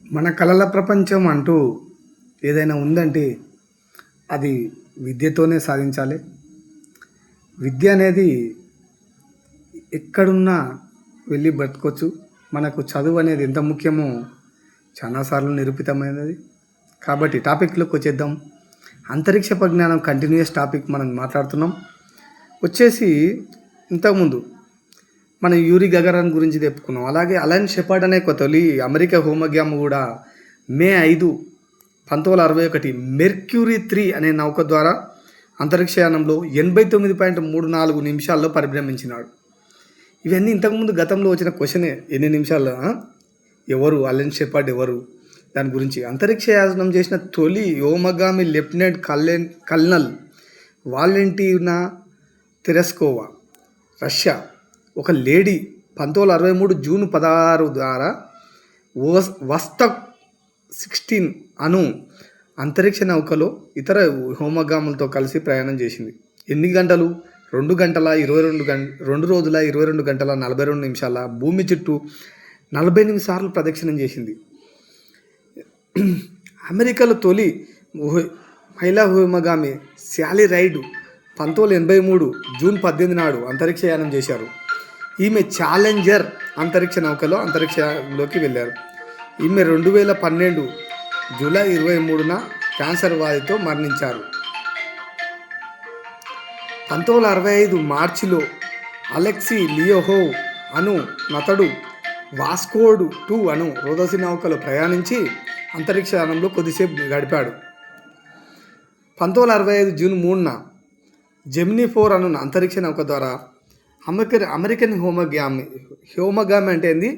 మన కలల ప్రపంచం అంటూ ఏదైనా ఉందంటే అది విద్యతోనే సాధించాలి. విద్య అనేది ఎక్కడున్నా వెళ్ళి బ్రతకొచ్చు. మనకు చదువు అనేది ఎంత ముఖ్యమో చాలాసార్లు నిరూపితమైనది. కాబట్టి టాపిక్లోకి వచ్చేద్దాం. అంతరిక్ష పరిజ్ఞానం కంటిన్యూస్ టాపిక్ మనం మాట్లాడుతున్నాం. వచ్చేసి ఇంతకుముందు మనం యూరి గగరాన్ గురించి చెప్పుకున్నాం. అలాగే అలన్ షెపర్డ్ అనే తొలి అమెరికా హోమగ్యామ్ కూడా మే 5, 1961 మెర్క్యూరీ 3 అనే నౌక ద్వారా అంతరిక్షయానంలో 89.34 నిమిషాల్లో పరిభ్రమించినాడు. ఇవన్నీ ఇంతకుముందు గతంలో వచ్చిన క్వశ్చనే, ఎన్ని నిమిషాల్లో ఎవరు అలన్ షెపర్డ్ ఎవరు దాని గురించి. అంతరిక్షయానం చేసిన తొలి వ్యోమగామి లెఫ్టినెంట్ కల్నల్ వాలెంటీనా తెరెస్కోవా, రష్యా. ఒక లేడీ 1963 జూన్ 16 ద్వారా వస్తక్ 16 అను అంతరిక్ష నౌకలో ఇతర వ్యోమగాములతో కలిసి ప్రయాణం చేసింది. ఎన్ని గంటలు? 2 రోజుల 22 గంటల 42 నిమిషాల భూమి చుట్టూ 48 సార్లు ప్రదక్షిణం చేసింది. అమెరికాలో తొలి మహిళా వ్యోమగామి శాలీ రైడ్ 1983 జూన్ 18 నాడు అంతరిక్షయానం చేశారు. ఈమె ఛాలెంజర్ అంతరిక్ష నౌకలో అంతరిక్షంలోకి వెళ్ళారు. ఈమె 2012 జూలై 23న క్యాన్సర్ వ్యాధితో మరణించారు. 1965 మార్చిలో అలెక్సీ లియోహోవ్ అను నతడు వాస్కోడ్ 2 అను రోదసి నౌకలో ప్రయాణించి అంతరిక్షయానంలో కొద్దిసేపు గడిపాడు. 1965 జూన్ 3న జెమినీ 4 అను అంతరిక్ష నౌక ద్వారా అమెరికన్ హ్యోమగామి అంటే ఏంది?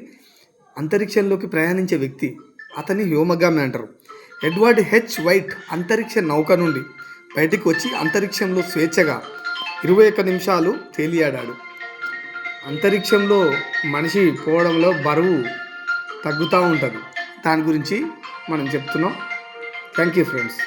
అంతరిక్షంలోకి ప్రయాణించే వ్యక్తి, అతని హ్యోమగామి అంటారు. ఎడ్వర్డ్ హెచ్ వైట్ అంతరిక్ష నౌక నుండి బయటికి వచ్చి అంతరిక్షంలో స్వేచ్ఛగా 21 నిమిషాలు తేలియాడాడు. అంతరిక్షంలో మనిషి పోవడంలో బరువు తగ్గుతూ ఉంటుంది. దాని గురించి మనం చెప్తున్నాం. Thank you friends.